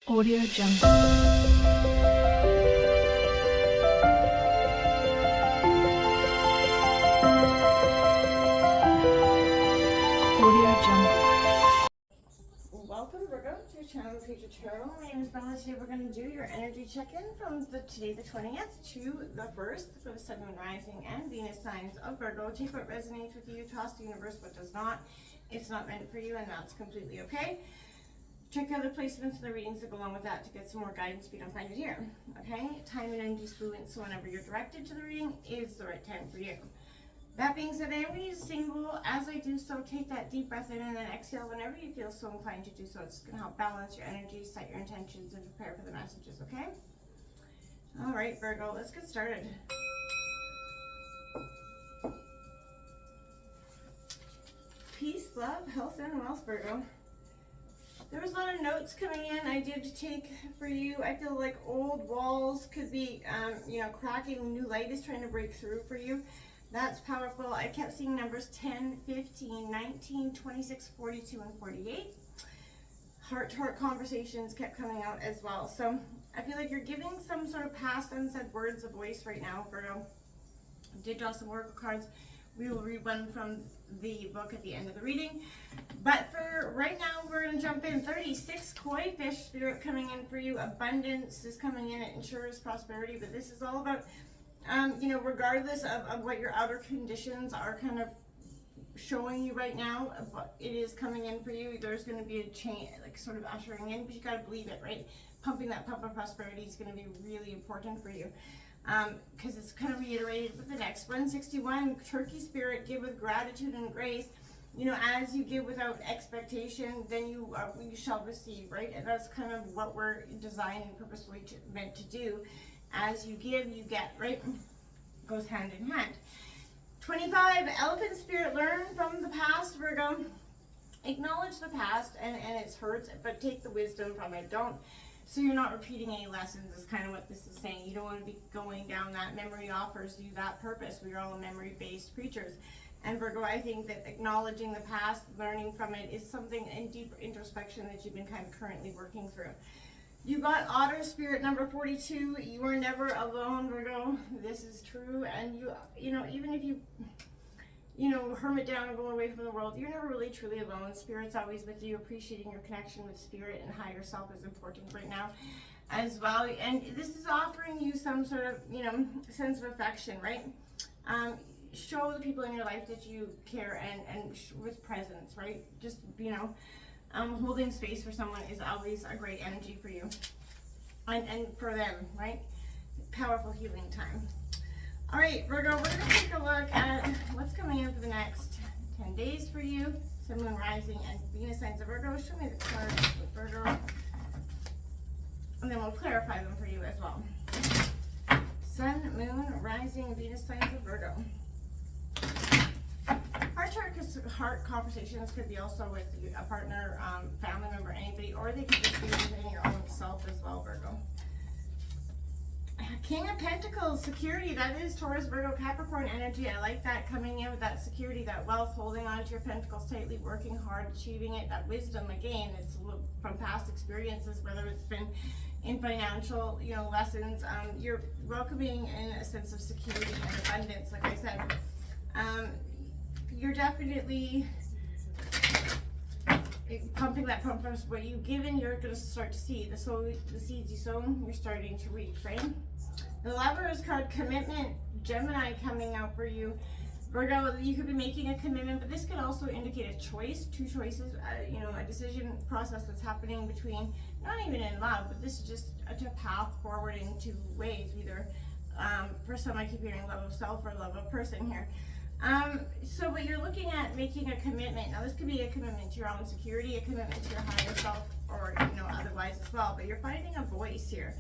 Audio Jungle. Audio Jungle. Welcome, Virgo, to your channel, Future Tarot. My name is Bella. Today we're going to do your energy check-in from today, the 20th, to the 1st for the Sun, Moon, Rising, and Venus signs of Virgo. Take what resonates with you, toss the universe what does not. It's not meant for you, and that's completely okay. Check out the placements and the readings that go along with that to get some more guidance if you don't find it here. Okay? Time and energy is fluent, so whenever you're directed to the reading is the right time for you. That being said, I am going to use a single. As I do so, take that deep breath in and then exhale whenever you feel so inclined to do so. It's going to help balance your energy, set your intentions, and prepare for the messages, okay? All right, Virgo, let's get started. Peace, love, health, and wealth, Virgo. There was a lot of notes coming in. I did take for you. I feel like old walls could be, cracking. New light is trying to break through for you. That's powerful. I kept seeing numbers 10, 15, 19, 26, 42, and 48. Heart-to-heart conversations kept coming out as well. So I feel like you're giving some sort of past unsaid words of voice right now, Virgo. I did draw some oracle cards. We will read one from the book at the end of the reading. But for right now, we're going to jump in. 36 koi fish spirit coming in for you. Abundance is coming in. It ensures prosperity. But this is all about, regardless of what your outer conditions are kind of showing you right now, it is coming in for you. There's going to be a change, like sort of ushering in, but you got to believe it, right? Pumping that pump of prosperity is going to be really important for you. Because it's kind of reiterated with the next 161 turkey spirit, give with gratitude and grace. As you give without expectation, then you shall receive, right? And that's kind of what we're designed and purposefully meant to do. As you give, you get, right? Goes hand in hand. 25 elephant spirit, learn from the past, Virgo. Acknowledge the past and its hurts, but take the wisdom from it. So you're not repeating any lessons is kind of what this is saying. You don't want to be going down that. Memory offers you that purpose. We are all memory-based creatures. And Virgo, I think that acknowledging the past, learning from it, is something in deep introspection that you've been kind of currently working through. You got otter spirit number 42. You are never alone, Virgo. This is true. And even if you hermit down and go away from the world, you're never really truly alone. Spirit's always with you. Appreciating your connection with spirit and higher self is important right now as well. And this is offering you some sort of, sense of affection, right? Show the people in your life that you care and with presence, right? Just, holding space for someone is always a great energy for you and for them, right? Powerful healing time. All right, Virgo, we're going to take a look at what's coming in for the next 10 days for you. Sun, Moon, Rising, and Venus signs of Virgo. Show me the cards with Virgo. And then we'll clarify them for you as well. Sun, Moon, Rising, Venus signs of Virgo. Heart conversations could be also with a partner, family member, anybody, or they could just be within your own self as well, Virgo. King of Pentacles, security. That is Taurus, Virgo, Capricorn energy. I like that coming in with that security, that wealth, holding on to your pentacles tightly, working hard, achieving it. That wisdom, again, it's from past experiences, whether it's been in financial, lessons. You're welcoming in a sense of security and abundance, like I said. You're definitely pumping that pump of what you've given. You're going to start to see the seeds you sown. You're starting to reap, right? The Lover's card, commitment, Gemini coming out for you. Virgo, you could be making a commitment, but this could also indicate a choice, two choices, a decision process that's happening between, not even in love, but this is just a path forward in two ways. Either, for some, I keep hearing love of self or love of person here. But you're looking at making a commitment. Now, this could be a commitment to your own security, a commitment to your higher self, or, otherwise as well. But you're finding a voice here.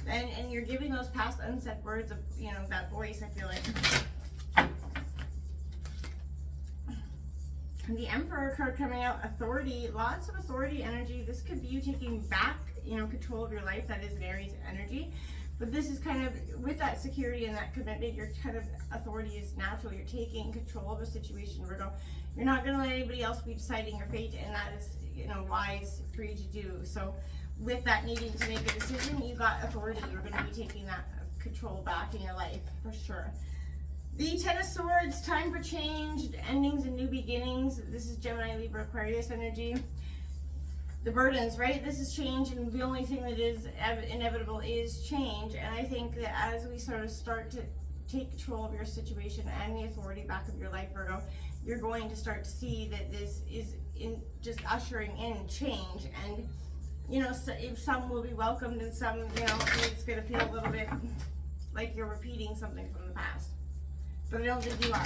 And you're giving those past unsaid words of, that voice, I feel like. And the Emperor card coming out, authority, lots of authority energy. This could be you taking back, control of your life. That is an Aries energy. But this is kind of, with that security and that commitment, your kind of authority is natural. You're taking control of a situation, Virgo. You're not going to let anybody else be deciding your fate, and that is, wise for you to do. So with that needing to make a decision, you got authority. You're going to be taking that control back in your life for sure. The Ten of Swords, time for change, endings and new beginnings. This is Gemini, Libra, Aquarius energy. The burdens, right? This is change, and the only thing that is inevitable is change. And I think that as we sort of start to take control of your situation and the authority back of your life, Virgo, you're going to start to see that this is in just ushering in change. And you know, so if some will be welcomed and some, you know, it's going to feel a little bit like you're repeating something from the past. But I don't think you are.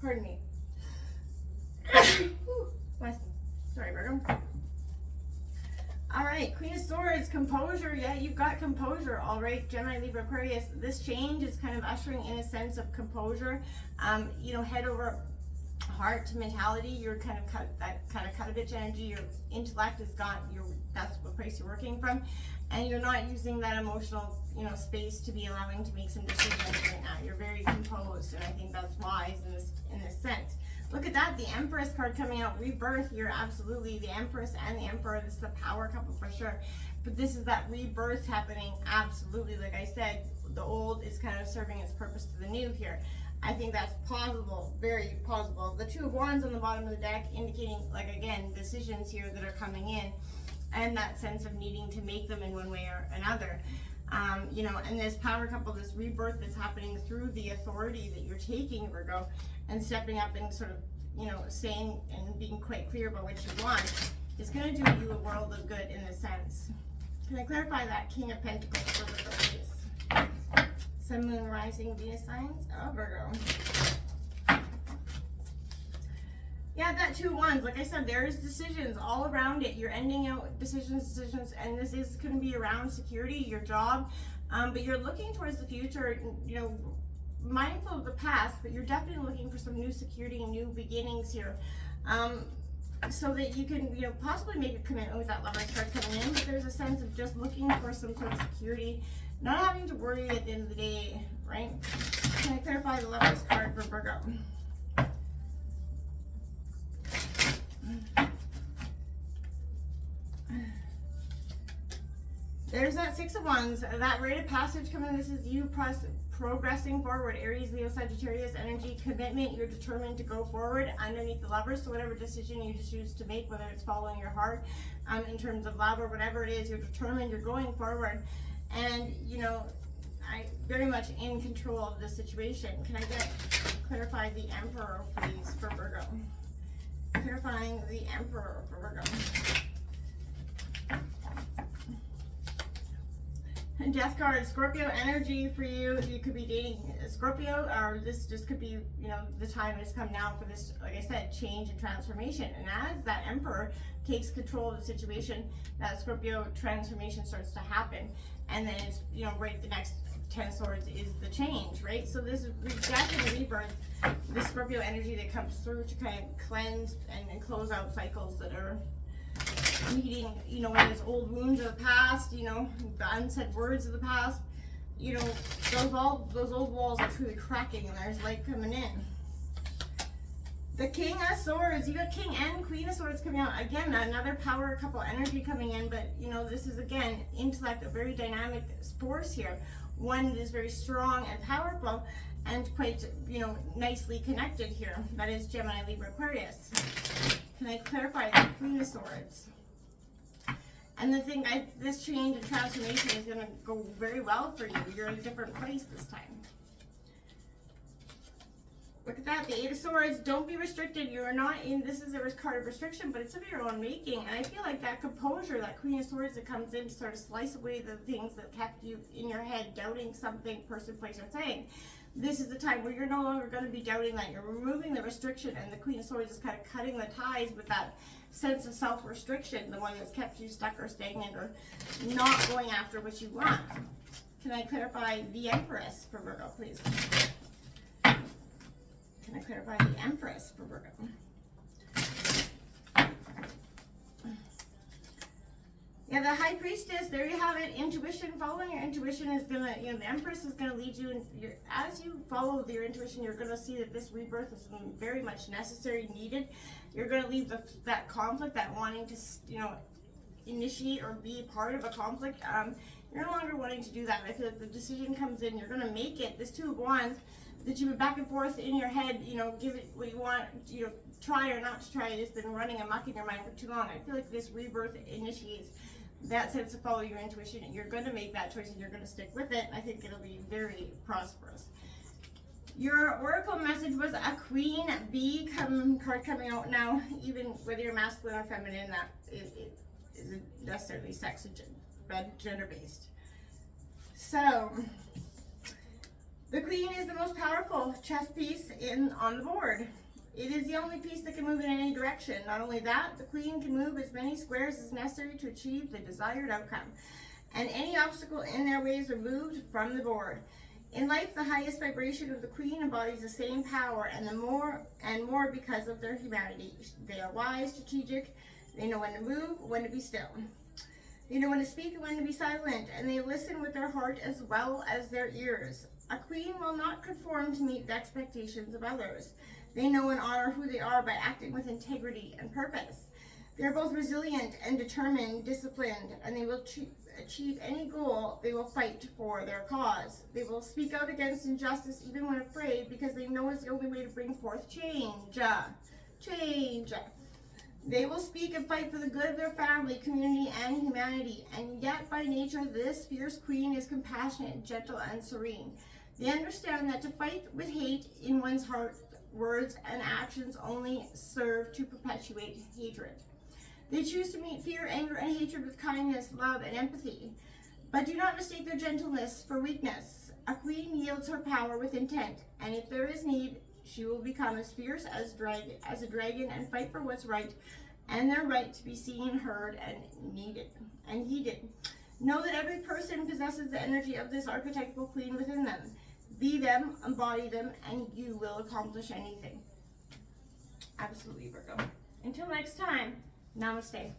Pardon me. Bless me. Sorry, Virgo. All right, Queen of Swords, composure. Yeah, you've got composure. All right, Gemini, Libra, Aquarius. This change is kind of ushering in a sense of composure. You know, head over heart mentality. You're kind of cut a bitch energy. Your intellect is gone. That's the place you're working from, and you're not using that emotional, you know, space to be allowing to make some decisions right now. You're very composed, and I think that's wise in this sense. Look at that, the Empress card coming out, rebirth. You're absolutely the Empress and the Emperor. This is the power couple for sure. But this is that rebirth happening, absolutely. Like I said, the old is kind of serving its purpose to the new here. I think that's plausible, very plausible. The Two of Wands on the bottom of the deck indicating, like again, decisions here that are coming in, and that sense of needing to make them in one way or another. You know, and this power couple, this rebirth that's happening through the authority that you're taking, Virgo, and stepping up and sort of, you know, saying and being quite clear about what you want, is going to do you a world of good in a sense. Can I clarify that King of Pentacles for Virgo, please? Sun, Moon, Rising, Venus signs of Virgo. Yeah, that Two of Wands, like I said, there's decisions all around it. You're ending out decisions, and this is going to be around security, your job, but you're looking towards the future, you know, mindful of the past, but you're definitely looking for some new security and new beginnings here, so that you can, you know, possibly make a commitment with that Lovers card coming in. But there's a sense of just looking for some sort of security, not having to worry at the end of the day, right? Can I clarify the Lovers card for Virgo? There's that Six of Wands, that rite of passage coming. This is you progressing forward. Aries, Leo, Sagittarius energy, commitment. You're determined to go forward underneath the Lovers. So whatever decision you choose to make, whether it's following your heart, in terms of love or whatever it is, you're determined, you're going forward. And, you know, I very much in control of the situation. Can I clarify the Emperor, please, for Virgo? Clarifying the Emperor for Virgo. Death card, Scorpio energy for you. You could be dating a Scorpio, or this just could be, you know, the time has come now for this, like I said, change and transformation. And as that Emperor takes control of the situation, that Scorpio transformation starts to happen. And then it's, you know, right, the next 10 of Swords is the change, right? So this is definitely rebirth, the Scorpio energy that comes through to kind of cleanse and close out cycles that are needing, you know, when those old wounds of the past, you know, the unsaid words of the past, you know, those old walls are truly cracking and there's light coming in. The King of Swords, you got King and Queen of Swords coming out. Again, another power couple energy coming in, but you know, this is again, intellect, a very dynamic force here. One that is very strong and powerful and quite, you know, nicely connected here. That is Gemini, Libra, Aquarius. Can I clarify the Queen of Swords? And the thing, this change and transformation is going to go very well for you. You're in a different place this time. Look at that, the Eight of Swords. Don't be restricted. You're not in, this is a card of restriction, but it's of your own making. And I feel like that composure, that Queen of Swords that comes in to sort of slice away the things that kept you in your head, doubting something, person, place, or thing. This is the time where you're no longer going to be doubting that. You're removing the restriction, and the Queen of Swords is kind of cutting the ties with that sense of self-restriction, the one that's kept you stuck or stagnant or not going after what you want. Can I clarify the Empress for Virgo, please? Can I clarify the Empress for Virgo? Yeah, the High Priestess, there you have it. Intuition, following your intuition is gonna, the Empress is gonna lead you, and as you follow your intuition, you're gonna see that this rebirth is very much necessary, needed. You're gonna leave that conflict, that wanting to, initiate or be part of a conflict. You're no longer wanting to do that. I feel like the decision comes in. You're gonna make it. This Two of Wands that you've been back and forth in your head, give it what you want, try or not to try. It's been running amok in your mind for too long. I feel like this rebirth initiates that sense to follow your intuition, and you're going to make that choice and you're going to stick with it. I think it'll be very prosperous. Your oracle message was a Queen Bee card coming out now. Even whether you're masculine or feminine, that it isn't necessarily sex but gender based. So the Queen is the most powerful chess piece on the board. It is the only piece that can move in any direction. Not only that, the Queen can move as many squares as necessary to achieve the desired outcome, and any obstacle in their way is removed from the board. In life, the highest vibration of the Queen embodies the same power, and more because of their humanity. They are wise, strategic. They know when to move, when to be still. They know when to speak and when to be silent, and they listen with their heart as well as their ears. A queen will not conform to meet the expectations of others. They know and honor who they are by acting with integrity and purpose. They are both resilient and determined, disciplined, and they will achieve any goal. They will fight for their cause. They will speak out against injustice even when afraid, because they know it's the only way to bring forth change. Change. They will speak and fight for the good of their family, community, and humanity. And yet, by nature, this fierce queen is compassionate, gentle, and serene. They understand that to fight with hate in one's heart, words and actions only serve to perpetuate hatred. They choose to meet fear, anger, and hatred with kindness, love, and empathy. But do not mistake their gentleness for weakness. A queen yields her power with intent, and if there is need, she will become as fierce as a dragon and fight for what's right and their right to be seen, heard, and heeded. Know that every person possesses the energy of this archetypal queen within them. Be them, embody them, and you will accomplish anything. Absolutely, Virgo. Until next time, namaste.